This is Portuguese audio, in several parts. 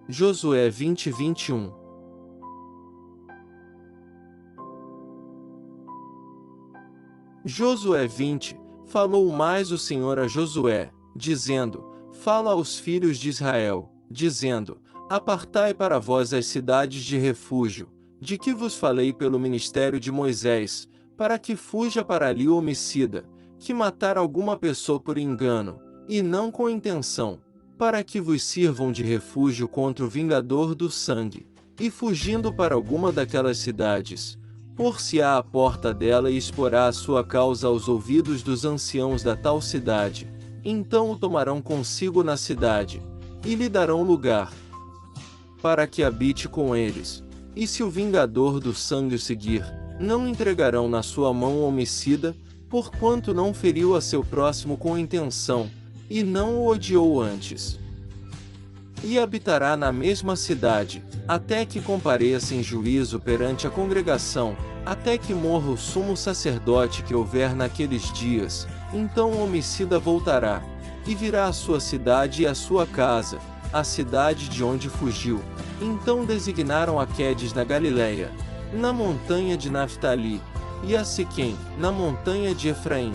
Josué 20:21. Josué 20, falou mais o Senhor a Josué, dizendo: Fala aos filhos de Israel, dizendo: Apartai para vós as cidades de refúgio, de que vos falei pelo ministério de Moisés, para que fuja para ali o homicida, que matar alguma pessoa por engano, e não com intenção, para que vos sirvam de refúgio contra o vingador do sangue, e fugindo para alguma daquelas cidades, por-se-á à porta dela e exporá a sua causa aos ouvidos dos anciãos da tal cidade. Então o tomarão consigo na cidade, e lhe darão lugar, para que habite com eles. E se o vingador do sangue o seguir, não entregarão na sua mão o homicida, porquanto não feriu a seu próximo com intenção, e não o odiou antes. E habitará na mesma cidade, até que compareça em juízo perante a congregação, até que morra o sumo sacerdote que houver naqueles dias. Então o homicida voltará, e virá à sua cidade e à sua casa, a cidade de onde fugiu. Então designaram a Quedes na Galileia, na montanha de Naftali, e a Siquém, na montanha de Efraim,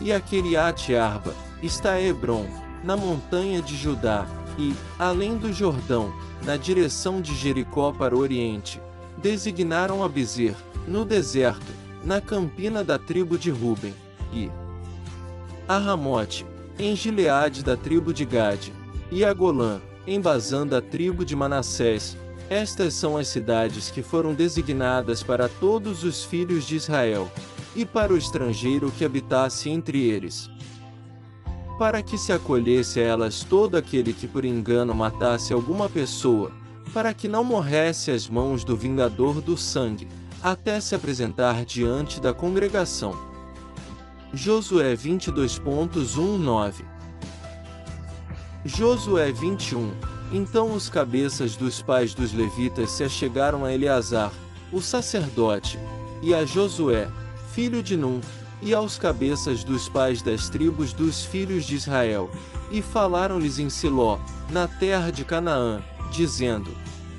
e a Quiriate-Arba, está Hebron, na montanha de Judá, e, além do Jordão, na direção de Jericó para o oriente, designaram a Bezer, no deserto, na campina da tribo de Ruben, e a Ramote, em Gileade da tribo de Gade, e a Golã, em Bazã da tribo de Manassés. Estas são as cidades que foram designadas para todos os filhos de Israel, e para o estrangeiro que habitasse entre eles, para que se acolhesse a elas todo aquele que por engano matasse alguma pessoa, para que não morresse às mãos do vingador do sangue, até se apresentar diante da congregação. Josué 22.19. Josué 21. Então os cabeças dos pais dos levitas se achegaram a Eleazar, o sacerdote, e a Josué, filho de Num, e aos cabeças dos pais das tribos dos filhos de Israel, e falaram-lhes em Siló, na terra de Canaã, dizendo: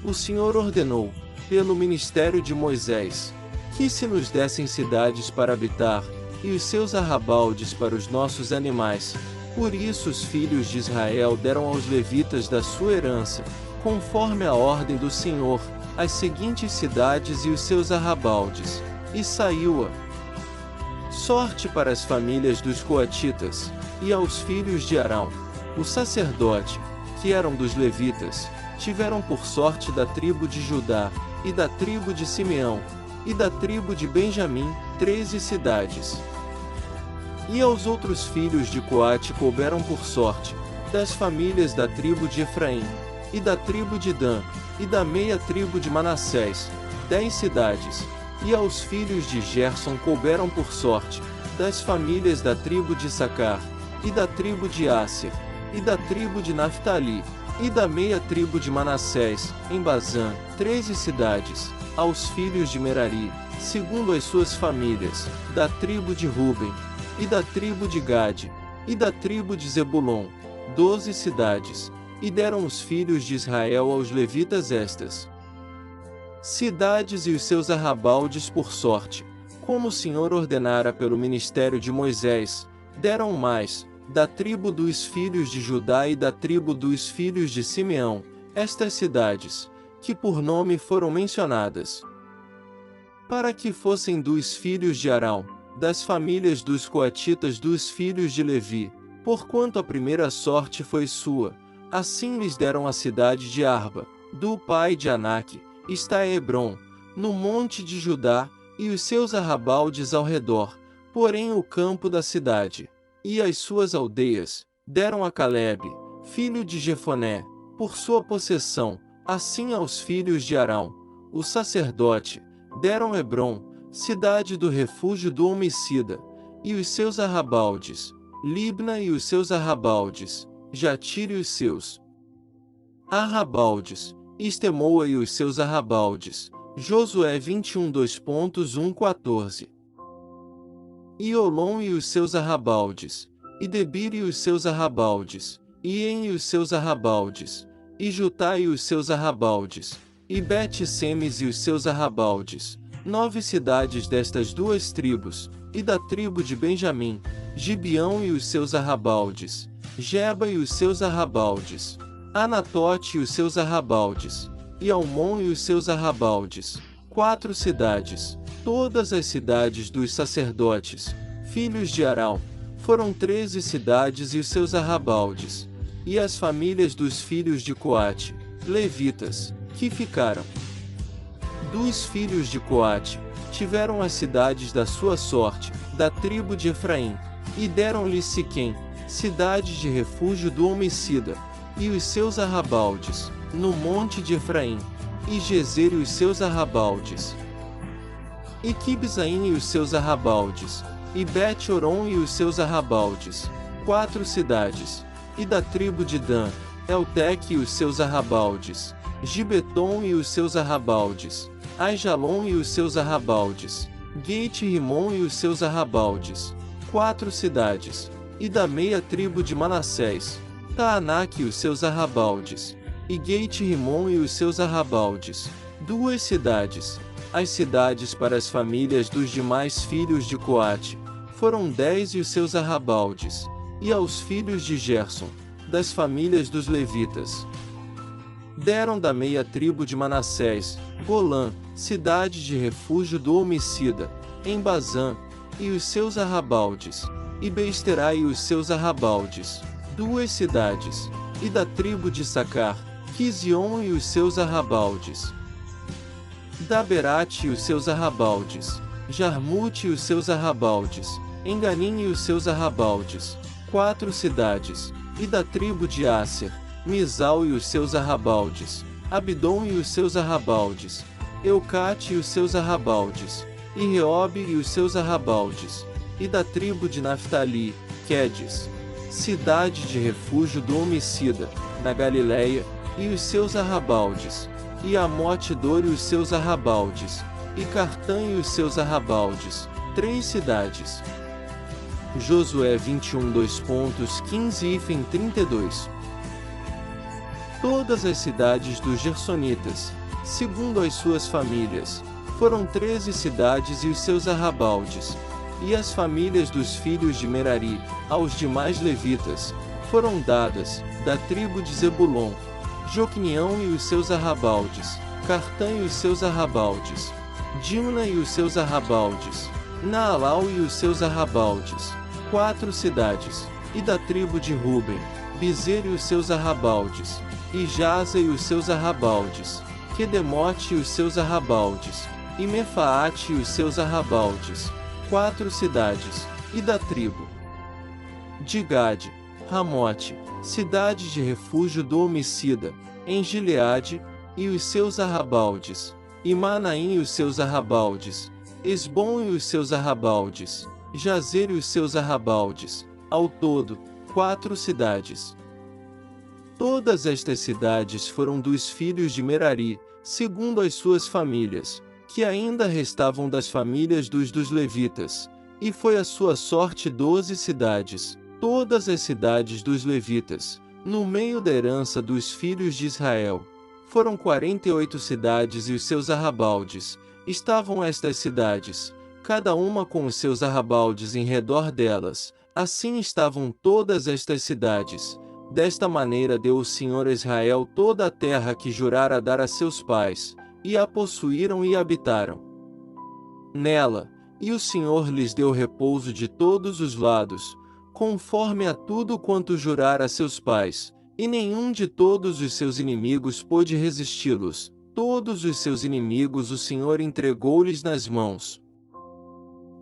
O Senhor ordenou, pelo ministério de Moisés, que se nos dessem cidades para habitar, e os seus arrabaldes para os nossos animais. Por isso os filhos de Israel deram aos levitas da sua herança, conforme a ordem do Senhor, as seguintes cidades e os seus arrabaldes, e saiu a sorte para as famílias dos coatitas, e aos filhos de Arão, o sacerdote, que eram dos levitas, tiveram por sorte da tribo de Judá, e da tribo de Simeão, e da tribo de Benjamim, 13 cidades. E aos outros filhos de Coate couberam por sorte, das famílias da tribo de Efraim, e da tribo de Dan, e da meia tribo de Manassés, 10 cidades. E aos filhos de Gerson couberam por sorte, das famílias da tribo de Issacar, e da tribo de Asser, e da tribo de Naftali, e da meia tribo de Manassés, em Bazã, 13 cidades. Aos filhos de Merari, segundo as suas famílias, da tribo de Ruben, e da tribo de Gade, e da tribo de Zebulon, 12 cidades. E deram os filhos de Israel aos levitas estas cidades e os seus arrabaldes por sorte, como o Senhor ordenara pelo ministério de Moisés. Deram mais, da tribo dos filhos de Judá e da tribo dos filhos de Simeão, estas cidades, que por nome foram mencionadas, para que fossem dos filhos de Arão, das famílias dos coatitas dos filhos de Levi, porquanto a primeira sorte foi sua. Assim lhes deram a cidade de Arba, do pai de Anak, está Hebron, no monte de Judá, e os seus arrabaldes ao redor, porém o campo da cidade, e as suas aldeias, deram a Calebe, filho de Jefoné, por sua possessão. Assim aos filhos de Arão, o sacerdote, deram Hebron, cidade do refúgio do homicida, e os seus arrabaldes, Libna e os seus arrabaldes, Jatire e os seus arrabaldes, Estemoa e os seus arrabaldes. Josué 21 2.1-14. E Olom e os seus arrabaldes, e Debir e os seus arrabaldes, e En e os seus arrabaldes, e Jutá e os seus arrabaldes, e Bet-Semes e os seus arrabaldes, 9 cidades destas duas tribos, e da tribo de Benjamim, Gibeão e os seus arrabaldes, Geba e os seus arrabaldes, Anatote e os seus arrabaldes, e Almon e os seus arrabaldes, 4 cidades. Todas as cidades dos sacerdotes, filhos de Arão, foram 13 cidades e os seus arrabaldes, e as famílias dos filhos de Coate, levitas, que ficaram. Dos filhos de Coate, tiveram as cidades da sua sorte, da tribo de Efraim, e deram-lhe Siquém, cidade de refúgio do homicida, e os seus arrabaldes, no monte de Efraim, e Gezer e os seus arrabaldes, e Quibzaim e os seus arrabaldes, e Bet-Horon e os seus arrabaldes, 4 cidades, e da tribo de Dan, Elteque e os seus arrabaldes, Gibeton e os seus arrabaldes, Aijalon e os seus arrabaldes, Gate-Rimon e os seus arrabaldes, 4 cidades, e da meia tribo de Manassés, Taanac e os seus arrabaldes, e Gate-Rimon e os seus arrabaldes, 2 cidades. As cidades para as famílias dos demais filhos de Coate, foram 10 e os seus arrabaldes, e aos filhos de Gerson, das famílias dos levitas, deram da meia tribo de Manassés, Golã, cidade de refúgio do homicida, em Bazã, e os seus arrabaldes, e Beesterai e os seus arrabaldes, 2 cidades, e da tribo de Sacar, Quizion e os seus arrabaldes, Daberate e os seus arrabaldes, Jarmute e os seus arrabaldes, Enganim e os seus arrabaldes, 4 cidades, e da tribo de Asser, Misal e os seus arrabaldes, Abdon e os seus arrabaldes, Eucate e os seus arrabaldes, e Reobe e os seus arrabaldes, e da tribo de Naftali, Quedes, cidade de refúgio do homicida, na Galileia, e os seus arrabaldes, e Amote-Dor e os seus arrabaldes, e Cartã e os seus arrabaldes, 3 cidades. Josué 21 2.15-32. Todas as cidades dos Gersonitas, segundo as suas famílias, foram 13 cidades e os seus arrabaldes, e as famílias dos filhos de Merari, aos demais levitas, foram dadas, da tribo de Zebulon, Joquinião e os seus arrabaldes, Cartã e os seus arrabaldes, Dimna e os seus arrabaldes, Naalau e os seus arrabaldes, 4 cidades, e da tribo de Ruben, Bizer e os seus arrabaldes, e Jaza e os seus arrabaldes, Quedemote e os seus arrabaldes, e Mefaate e os seus arrabaldes, 4 cidades, e da tribo de Gade, Ramote, cidade de refúgio do homicida, em Gileade, e os seus arrabaldes, e Manaim e os seus arrabaldes, Esbom e os seus arrabaldes, Jazer e os seus arrabaldes, ao todo, 4 cidades. Todas estas cidades foram dos filhos de Merari, segundo as suas famílias, que ainda restavam das famílias dos levitas, e foi a sua sorte 12 cidades, todas as cidades dos levitas, no meio da herança dos filhos de Israel. Foram 48 cidades e os seus arrabaldes, estavam estas cidades, cada uma com os seus arrabaldes em redor delas, assim estavam todas estas cidades. Desta maneira deu o Senhor a Israel toda a terra que jurara dar a seus pais, e a possuíram e habitaram nela, e o Senhor lhes deu repouso de todos os lados, conforme a tudo quanto jurara a seus pais, e nenhum de todos os seus inimigos pôde resisti-los. Todos os seus inimigos o Senhor entregou-lhes nas mãos.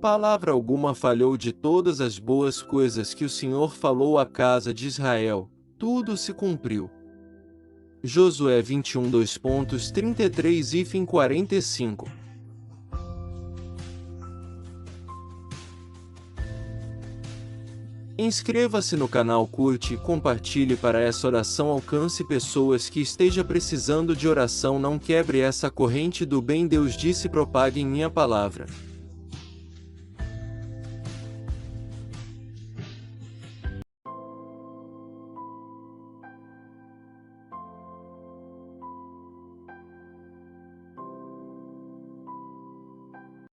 Palavra alguma falhou de todas as boas coisas que o Senhor falou à casa de Israel, tudo se cumpriu. Josué 21 2.33-45. Inscreva-se no canal, curte e compartilhe para essa oração alcance pessoas que esteja precisando de oração. Não quebre essa corrente do bem. Deus disse: propaguem minha palavra.